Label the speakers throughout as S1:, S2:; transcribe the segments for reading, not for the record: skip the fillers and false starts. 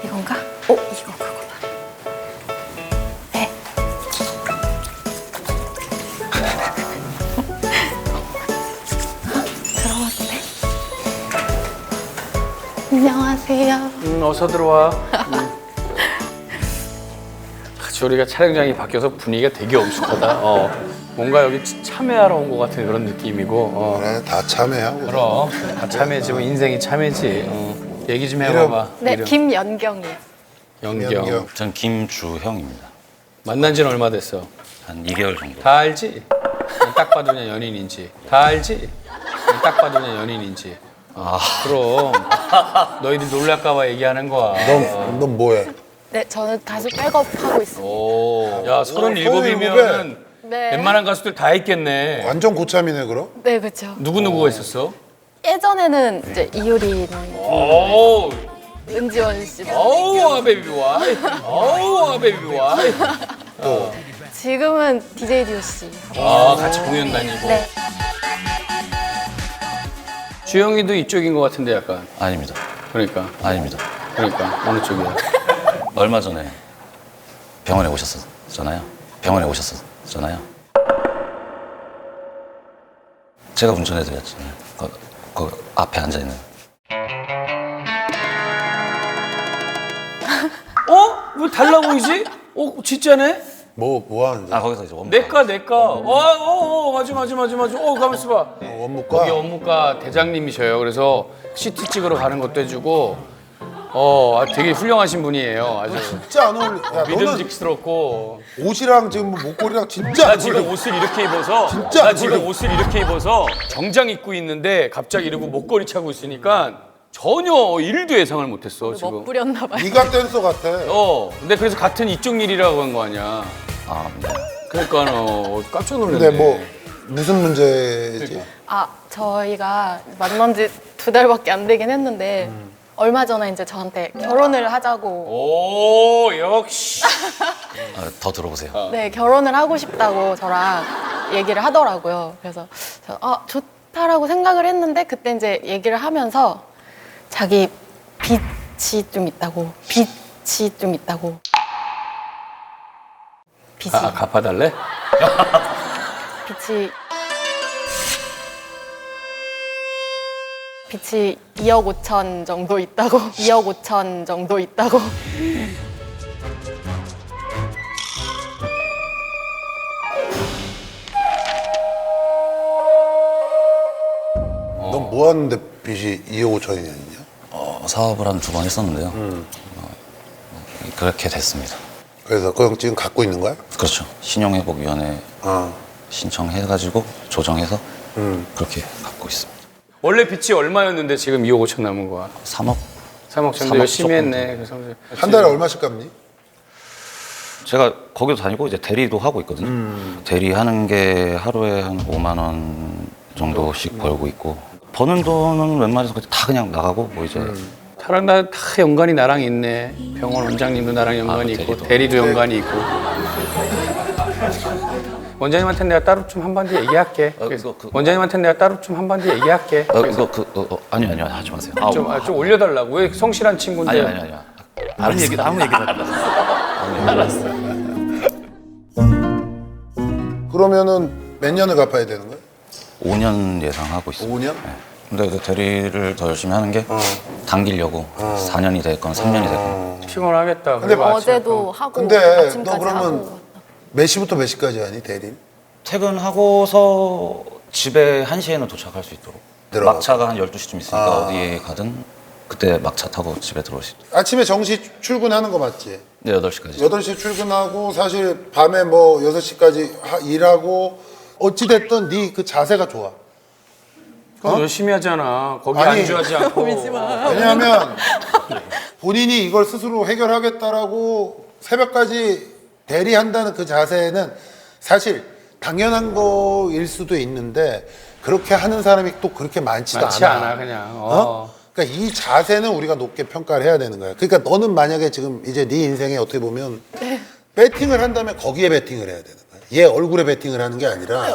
S1: 이건가? 이거 그거다. 네. 들어왔네. 안녕하세요.
S2: 어서 들어와. 우리가 촬영장이 바뀌어서 분위기가 되게 엄숙하다. 뭔가 여기 참여하러 온 것 같은 그런 느낌이고.
S3: 그래, 다 참여하고.
S2: 그럼 다 참여지. 뭐 인생이 참여지. 얘기 좀 해봐봐.
S1: 네,
S2: 이름.
S1: 김연경이요.
S2: 연경.
S4: 전 김주형입니다.
S2: 만난 지는 얼마 됐어?
S4: 한 2개월 정도.
S2: 다 알지? 딱 봐도 그냥 연인인지. 다 알지? 딱 봐도 그냥 연인인지. 그럼 너희들 놀랄까봐 얘기하는 거야.
S3: 넌 뭐해?
S1: 네, 저는 가수 백업하고 있습니다.
S2: 오, 야 37이면은
S1: 네.
S2: 웬만한 가수들 다 있겠네.
S3: 완전 고참이네, 그럼?
S1: 네, 그렇죠.
S2: 누구가 있었어?
S1: 예전에는 이제 이효리,
S2: 오,
S1: 은지원 씨도
S2: 아 베이비 와이. 아 베이비 와이.
S1: 지금은 DJ DOC.
S2: 같이 공연 다니고.
S1: 네.
S2: 주영이도 이쪽인 것 같은데 약간.
S4: 아닙니다.
S2: 그러니까 어느 쪽이야?
S4: 얼마 전에 병원에 오셨었잖아요. 제가 운전해드렸잖아요. 그 앞에 앉아있는.
S2: 왜 달라 보이지? 진짜네?
S3: 뭐 하는데?
S4: 거기서 이제 원무과.
S2: 내과. 맞아. 가만 있어봐.
S3: 원무과?
S2: 거기 업무과 대장님이셔요. 그래서 CT 찍으러 가는 것도 해주고. 되게 훌륭하신 분이에요. 아주
S3: 진짜 안 어울려. 야, 너는
S2: 믿음직스럽고.
S3: 옷이랑 지금 뭐 목걸이랑 진짜
S2: 나
S3: 안
S2: 지금
S3: 어울려.
S2: 옷을 이렇게 입어서
S3: 진짜
S2: 나
S3: 안
S2: 지금
S3: 어울려.
S2: 옷을 이렇게 입어서 정장 입고 있는데 갑자기 이러고 목걸이 차고 있으니까 전혀 일도 예상을 못했어 지금.
S1: 멋부렸나 봐요.
S3: 네가 댄서 같아.
S2: 근데 그래서 같은 이쪽 일이라고 한 거 아니야.
S4: 네.
S2: 그러니까 깜짝 놀랐네.
S3: 근데 뭐 무슨 문제지?
S1: 저희가 만난 지 2달밖에 안 되긴 했는데 얼마 전에 이제 저한테 결혼을 하자고
S2: 오 역시.
S4: 더 들어보세요.
S1: 네, 결혼을 하고 싶다고 저랑 얘기를 하더라고요. 그래서 좋다라고 생각을 했는데 그때 이제 얘기를 하면서 자기 빚이 좀 있다고. 빚이
S2: 갚아달래?
S1: 빚이 2억 5천 정도 있다고. 2억 5천 정도 있다고.
S3: 넌 뭐 하는데 빚이 2억 5천이냐?
S4: 사업을 한 2번 했었는데요. 그렇게 됐습니다.
S3: 그래서 그럼 지금 갖고 있는 거야?
S4: 그렇죠. 신용회복위원회 신청해가지고 조정해서 그렇게 갖고 있습니다.
S2: 원래 빚이 얼마였는데 지금 2억 5천 남은 거야?
S4: 3억?
S2: 3억 정도
S4: 3억
S2: 열심히
S4: 조금
S2: 했네. 그래서
S3: 한 달에 얼마씩 갚니?
S4: 제가 거기도 다니고 이제 대리도 하고 있거든요. 대리하는 게 하루에 한 5만 원 정도씩 벌고 있고 버는 돈은 웬만해서 다 그냥 나가고 뭐 이제
S2: 다랑 다 연관이 나랑 있네. 병원 원장님도 나랑 연관이 있고 대리도 연관이 있고. 원장님한테 내가 따로 좀 한마디 얘기할게. 원장님한테 내가 따로 좀 한마디 얘기할게.
S4: 아니요 하지 마세요.
S2: 좀 올려달라고. 왜 성실한 친구인데.
S4: 아니요. 아무 얘기도 알았어.
S3: 그러면은 몇 년을 갚아야 되는 거야?
S4: 5년 예상하고 있어요.
S3: 5년?
S4: 네. 근데 그 대리를 더 열심히 하는 게 당기려고 4년이 됐건 3년이 됐건
S2: 피곤하겠다.
S3: 근데
S2: 그리고
S1: 어제도 하고
S3: 근데
S1: 아침까지
S3: 너 그러면
S1: 하고.
S3: 몇 시부터 몇 시까지 하니 대리?
S4: 퇴근하고서 집에 1시에는 도착할 수 있도록
S3: 들어가고.
S4: 막차가 한 12시쯤 있으니까 어디에 가든 그때 막차 타고 집에 들어올 수 있도록.
S3: 아침에 정시 출근하는 거 맞지?
S4: 네, 8시까지.
S3: 8시 출근하고 사실 밤에 뭐 6시까지 일하고 어찌됐든 네 그 자세가 좋아.
S2: 열심히 하잖아. 거기
S3: 아니,
S2: 안주하지 않고.
S3: 왜냐하면 본인이 이걸 스스로 해결하겠다라고 새벽까지 대리한다는 그 자세는 사실 당연한 거일 수도 있는데 그렇게 하는 사람이 또 그렇게 많지도
S2: 많지
S3: 않아.
S2: 않아 그냥.
S3: 그러니까 이 자세는 우리가 높게 평가를 해야 되는 거야. 그러니까 너는 만약에 지금 이제 네 인생에 어떻게 보면 배팅을 한다면 거기에 배팅을 해야 되는 거야. 얘 얼굴에 배팅을 하는 게 아니라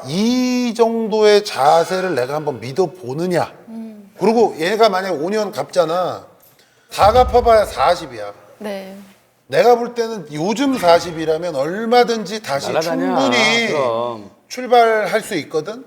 S3: 이 정도의 자세를 내가 한번 믿어보느냐. 그리고 얘가 만약에 5년 갚잖아. 다 갚아봐야 40이야.
S1: 네.
S3: 내가 볼 때는 요즘 40이라면 얼마든지 다시
S2: 날아다녀.
S3: 충분히
S2: 그럼.
S3: 출발할 수 있거든.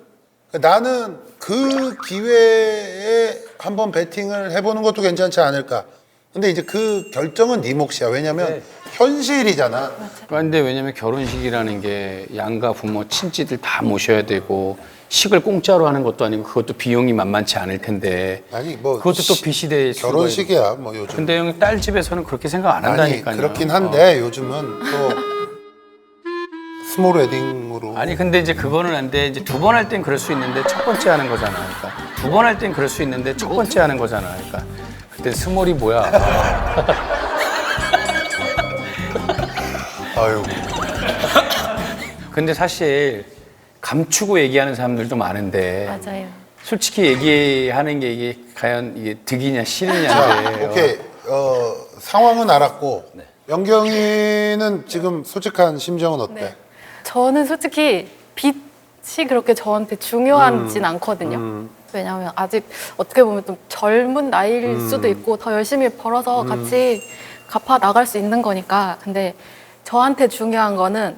S3: 나는 그 기회에 한번 배팅을 해보는 것도 괜찮지 않을까. 근데 이제 그 결정은 네 몫이야. 왜냐면
S2: 네.
S3: 현실이잖아.
S2: 그런데 왜냐면 결혼식이라는 게 양가 부모 친지들 다 모셔야 되고 식을 공짜로 하는 것도 아니고 그것도 비용이 만만치 않을 텐데
S3: 아니 뭐
S2: 그것도 또 빚이 될 수가
S3: 결혼식이야 뭐 요즘.
S2: 근데 형딸 집에서는 그렇게 생각 안
S3: 아니
S2: 한다니까요.
S3: 그렇긴 한데 요즘은 또 스몰 웨딩으로.
S2: 아니 근데 이제 그거는 안 돼. 이제 두 번 할 땐 그럴 수 있는데 첫 번째 하는 거잖아. 그러니까 두 번 할 땐 그럴 수 있는데 첫 번째 하는 거잖아. 그러니까 그때 스몰이 뭐야?
S3: 아유.
S2: 근데 사실 감추고 얘기하는 사람들도 많은데
S1: 맞아요.
S2: 솔직히 얘기하는 게 이게 과연 이게 득이냐
S3: 자,
S2: 실이냐인데.
S3: 오케이. 상황은 알았고 영경이는 지금 솔직한 심정은 어때?
S1: 네. 저는 솔직히 빚이 그렇게 저한테 중요하진 않거든요. 왜냐하면 아직 어떻게 보면 좀 젊은 나이일 수도 있고 더 열심히 벌어서 같이 갚아 나갈 수 있는 거니까. 근데 저한테 중요한 거는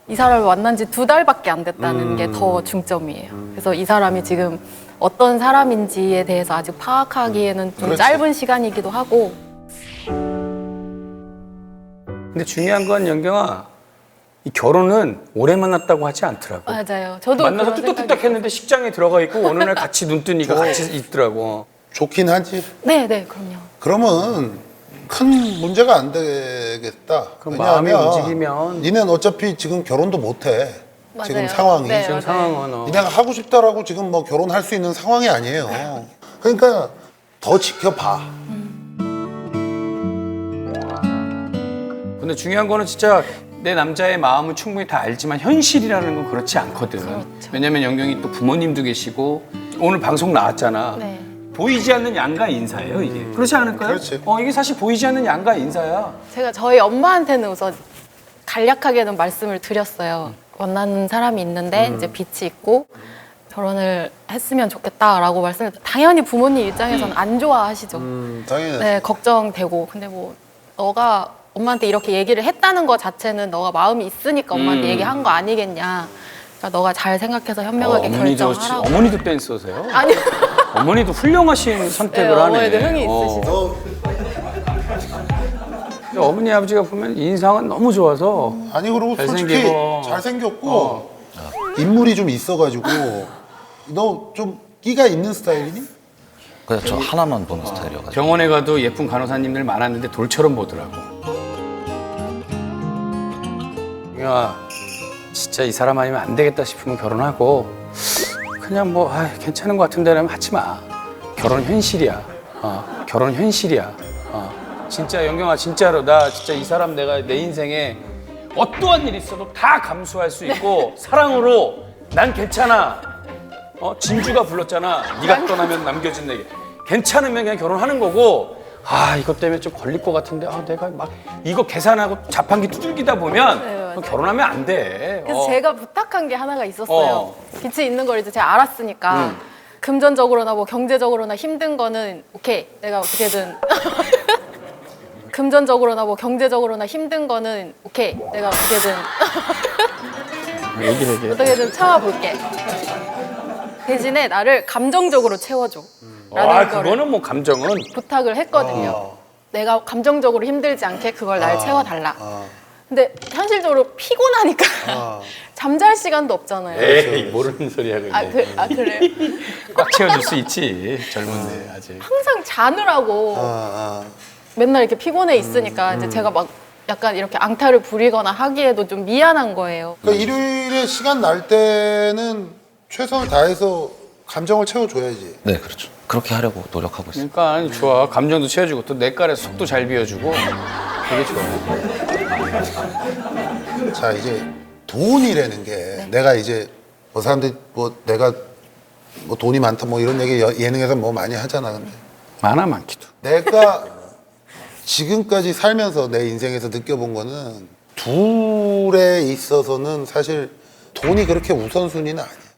S1: 이 사람을 만난 지 2달밖에 안 됐다는 게 더 중점이에요. 그래서 이 사람이 지금 어떤 사람인지에 대해서 아직 파악하기에는 좀
S3: 그렇지.
S1: 짧은 시간이기도 하고.
S2: 근데 중요한 건 영경아, 이 결혼은 오래 만났다고 하지 않더라고.
S1: 맞아요. 저도
S2: 만나서
S1: 그런
S2: 뚝딱뚝딱
S1: 생각이
S2: 했는데 식장에 들어가 있고 어느 날 같이 눈 뜨니까 같이 있더라고.
S3: 좋긴 하지.
S1: 네, 네, 그럼요.
S3: 그러면 큰 문제가 안 되겠다.
S2: 그럼 마음이
S3: 왜냐하면
S2: 움직이면.
S3: 니는 어차피 지금 결혼도 못 해. 지금
S1: 맞아요.
S3: 상황이.
S1: 네,
S2: 지금
S1: 맞아요.
S2: 상황은
S3: 니네가 하고 싶다라고 지금 뭐 결혼할 수 있는 상황이 아니에요. 그러니까 더 지켜봐.
S2: 근데 중요한 거는 진짜 내 남자의 마음은 충분히 다 알지만 현실이라는 건 그렇지 않거든.
S1: 그렇죠.
S2: 왜냐면 영경이 또 부모님도 계시고 오늘 방송 나왔잖아.
S1: 네.
S2: 보이지 않는 양가 인사예요 이게. 그렇지 않을까요?
S3: 그렇지.
S2: 이게 사실 보이지 않는 양가 인사야.
S1: 제가 저희 엄마한테는 우선 간략하게는 말씀을 드렸어요. 원하는 사람이 있는데 이제 빚이 있고 결혼을 했으면 좋겠다라고 말씀을 당연히 부모님 입장에서는 안 좋아하시죠.
S3: 당연히.
S1: 네, 걱정되고. 근데 뭐 너가 엄마한테 이렇게 얘기를 했다는 것 자체는 너가 마음이 있으니까 엄마한테 얘기한 거 아니겠냐. 그러니까 너가 잘 생각해서 현명하게 결정하라고.
S2: 어머니도 댄서세요?
S1: 아니요.
S2: 어머니도 훌륭하신 선택을
S1: 네,
S2: 하네.
S1: 어머니도 흥이 있으시죠.
S2: 근데 어머니 아버지가 보면 인상은 너무 좋아서
S3: 아니 그리고 솔직히
S2: 잘생기고.
S3: 잘생겼고 인물이 좀 있어가지고 너 좀 끼가 있는 스타일이니?
S4: 그냥 저 하나만 보는 스타일이어가지고.
S2: 병원에 가도 예쁜 간호사님들 많았는데 돌처럼 보더라고. 야, 진짜 이 사람 아니면 안 되겠다 싶으면 결혼하고 그냥 뭐 괜찮은 것 같은데라면 하지 마. 결혼 현실이야. 결혼 현실이야. 진짜 영경아 진짜로 나 진짜 이 사람 내가 내 인생에 어떠한 일이 있어도 다 감수할 수 있고 사랑으로 난 괜찮아. 진주가 불렀잖아. 네가 떠나면 남겨진 내게. 괜찮으면 그냥 결혼하는 거고. 이것 때문에 좀 걸릴 것 같은데 내가 막 이거 계산하고 자판기 두들기다 보면
S1: 네, 맞아요.
S2: 결혼하면 안 돼.
S1: 그래서 제가 부탁한 게 하나가 있었어요. 빚이 있는 걸 이제 제가 알았으니까 금전적으로나 뭐 경제적으로나 힘든 거는 오케이. 내가 어떻게든 금전적으로나 뭐 경제적으로나 힘든 거는 오케이. 내가
S2: 얘기해.
S1: 어떻게든 참아볼게. 대신에 나를 감정적으로 채워줘. 라는 거를
S2: 그거는 뭐 감정은
S1: 부탁을 했거든요. 내가 감정적으로 힘들지 않게 그걸 날 채워달라. 근데 현실적으로 피곤하니까 잠잘 시간도 없잖아요.
S2: 에이 모르는 소리야 그게.
S1: 그래요?
S2: 꽉 채워줄 수 있지 젊은데 아직.
S1: 항상 자느라고 맨날 이렇게 피곤해 있으니까 이제 제가 막 약간 이렇게 앙탈을 부리거나 하기에도 좀 미안한 거예요.
S3: 그러니까 일요일에 시간 날 때는 최선을 다해서 감정을 채워줘야지.
S4: 네, 그렇죠. 그렇게 하려고 노력하고 있어요.
S2: 그러니까 좋아. 감정도 채워주고 또 내깔에서 속도 잘 비워주고 되게 좋아.
S3: 자 이제 돈이라는 게 내가 이제 뭐 사람들이 뭐 내가 뭐 돈이 많다 뭐 이런 얘기 예능에서 뭐 많이 하잖아. 근데
S2: 많기도.
S3: 내가 지금까지 살면서 내 인생에서 느껴본 거는 둘에 있어서는 사실 돈이 그렇게 우선순위는 아니야.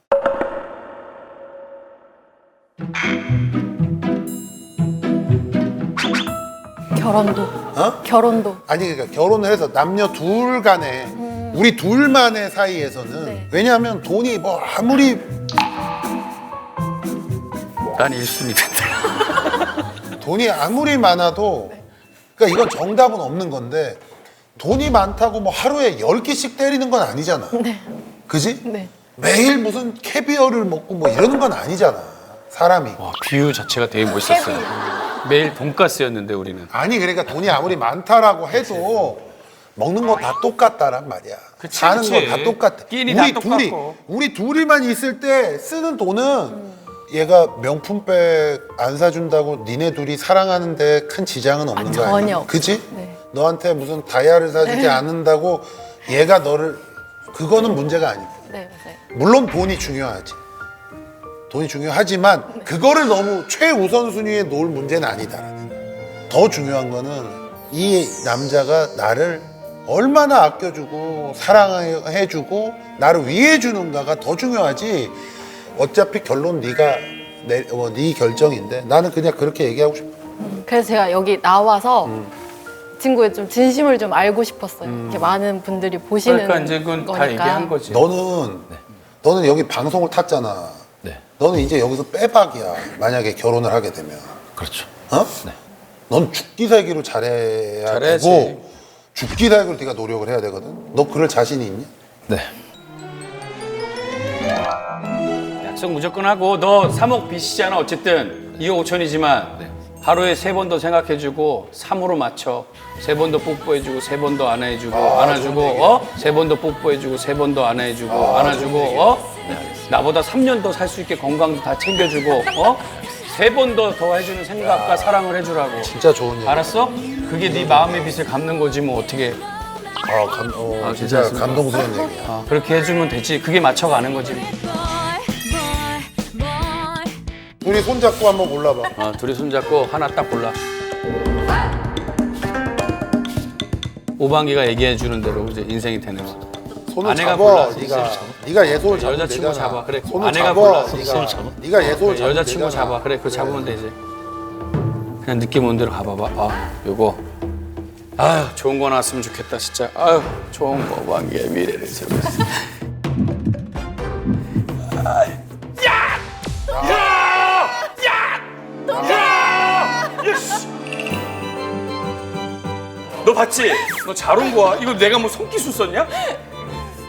S1: 결혼도.
S3: 어?
S1: 결혼도.
S3: 아니 그러니까 결혼을 해서 남녀 둘 간에 우리 둘만의 사이에서는
S1: 네.
S3: 왜냐하면 돈이 뭐 아무리
S2: 난 1순위 된다.
S3: 돈이 아무리 많아도 그러니까 이건 정답은 없는 건데 돈이 많다고 뭐 하루에 10끼씩 때리는 건 아니잖아.
S1: 네.
S3: 그지?
S1: 네.
S3: 매일 무슨 캐비어를 먹고 뭐 이러는 건 아니잖아. 사람이.
S2: 와, 비유 자체가 되게 멋있었어요. 매일 돈가스였는데 우리는.
S3: 아니 그러니까 돈이 아무리 많다라고 해도 먹는 거 다 똑같다란 말이야.
S2: 그치,
S3: 사는
S2: 그치.
S3: 거 다 똑같아.
S2: 끼니 다 똑같고.
S3: 우리 둘이만 있을 때 쓰는 돈은 얘가 명품백 안 사준다고 니네 둘이 사랑하는데 큰 지장은 없는 거 아니야?
S1: 전혀.
S3: 그치?
S1: 네.
S3: 너한테 무슨 다이아를 사주지 않는다고 얘가 너를 그거는 문제가 아니고.
S1: 네, 맞아요.
S3: 물론 돈이 중요하지. 돈이 중요하지만 그거를 너무 최우선순위에 놓을 문제는 아니다. 더 중요한 거는 이 남자가 나를 얼마나 아껴주고 사랑해주고 나를 위해주는가가 더 중요하지. 어차피 결론 네가 네 결정인데 나는 그냥 그렇게 얘기하고 싶어.
S1: 그래서 제가 여기 나와서 친구의 좀 진심을 좀 알고 싶었어요. 이렇게 많은 분들이 보시는
S2: 그러니까 이제 그건
S1: 거니까.
S2: 다 얘기한 거지.
S3: 너는 여기 방송을 탔잖아.
S4: 네.
S3: 너는 이제 여기서 빼박이야. 만약에 결혼을 하게 되면.
S4: 그렇죠.
S3: 어?
S4: 네.
S3: 넌 죽기 살기로 잘해야
S2: 잘해야지.
S3: 되고 죽기 살기로 네가 노력을 해야 되거든. 너 그럴 자신이 있냐?
S4: 네.
S2: 약속 무조건 하고 너 3억 빚이잖아. 어쨌든 2억 5천이지만
S4: 네.
S2: 하루에 3번 더 생각해주고 3으로 맞춰. 3번 더 뽀뽀해주고 3번 더 안아해주고 안아주고 3번 더 뽀뽀해주고 3번 더 안아해주고 안아주고 나보다 3년 더 살 수 있게 건강도 다 챙겨주고 3번 더 해주는 생각과 사랑을 해주라고.
S3: 진짜 좋은 얘기.
S2: 알았어? 그게 네 마음의 빚을 갚는 거지 뭐 어떻게.
S3: 진짜
S2: 괜찮습니다.
S3: 감동스러운 얘기야.
S2: 그렇게 해주면 되지. 그게 맞춰가는 거지.
S3: 둘이 손잡고 한번 골라봐.
S2: 둘이 손잡고 하나 딱 골라. 오방기가 얘기해 주는 대로 이제 인생이 되는 거.
S3: 손을
S2: 아내가
S3: 잡아.
S2: 골라.
S3: 네가 얘손을 잡으면
S2: 여자친구
S3: 되잖아.
S2: 잡아. 그래.
S3: 손을
S2: 아내가
S3: 잡아.
S2: 골라.
S3: 네가 얘손을 잡으면
S2: 여자친구
S3: 되잖아.
S2: 잡아. 그래. 그거 잡으면 되지. 그냥 느낌 온 대로 가봐봐. 요거. 아유, 좋은 거 나왔으면 좋겠다, 진짜. 아유, 좋은 거, 오방기의 미래를 세우고 있어. 너 봤지? 너 잘 온 거야. 이거 내가 뭐 손기술 썼냐?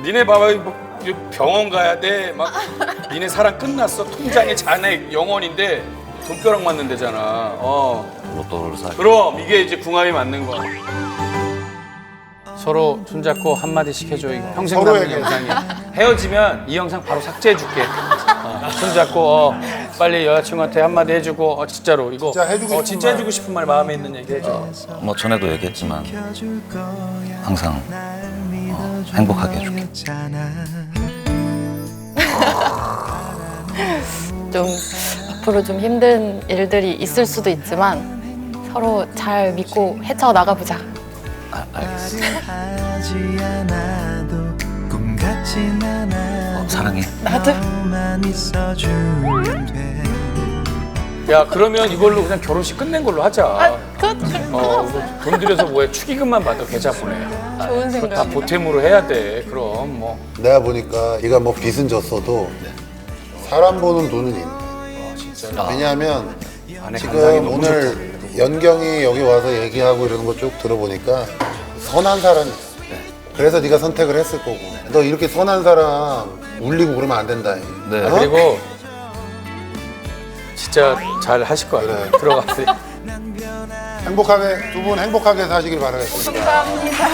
S2: 니네 봐봐, 뭐 병원 가야 돼. 막 니네 사랑 끝났어. 통장에 잔액 0원인데 돈벼락 맞는 데잖아.
S4: 로또를 사.
S2: 그럼 이게 이제 궁합이 맞는 거야. 서로 손잡고 한마디씩 해줘. 이거 평생 남는
S3: 서로에게.
S2: 영상이야. 헤어지면 이 영상 바로 삭제해줄게. 손잡고 빨리 여자친구한테 한마디 해주고 진짜로 이거
S3: 진짜 해주고 싶은
S2: 진짜
S3: 말.
S2: 해주고 싶은 말 마음에 있는 얘기 해줘.
S4: 뭐 전에도 얘기했지만 항상 행복하게 해줄게.
S1: 좀 앞으로 좀 힘든 일들이 있을 수도 있지만 서로 잘 믿고 헤쳐 나가보자.
S4: 알겠어. 사랑해.
S1: 나도.
S2: 야 그러면 이걸로 그냥 결혼식 끝낸 걸로 하자. 돈 들여서 뭐해 축의금만 받아 계좌 보내.
S1: 좋은
S2: 그거 다
S1: 생각이다.
S2: 보탬으로 해야 돼. 그럼 뭐.
S3: 내가 보니까 네가 뭐 빚은 졌어도 사람 보는 눈은 있네. 왜냐하면
S2: 안에 감상이
S3: 지금
S2: 너무
S3: 오늘 연경이 여기 와서 얘기하고 이러는 거 쭉 들어보니까 선한 사람이야. 그래서 네가 선택을 했을 거고. 너 이렇게 선한 사람 울리고 그러면 안 된다.
S4: 네.
S3: 어?
S2: 그리고 진짜 잘 하실 거야.
S3: 그래.
S2: 들어가세요.
S3: 행복하게 두 분 행복하게 사시길 바라겠습니다.
S1: 감사합니다.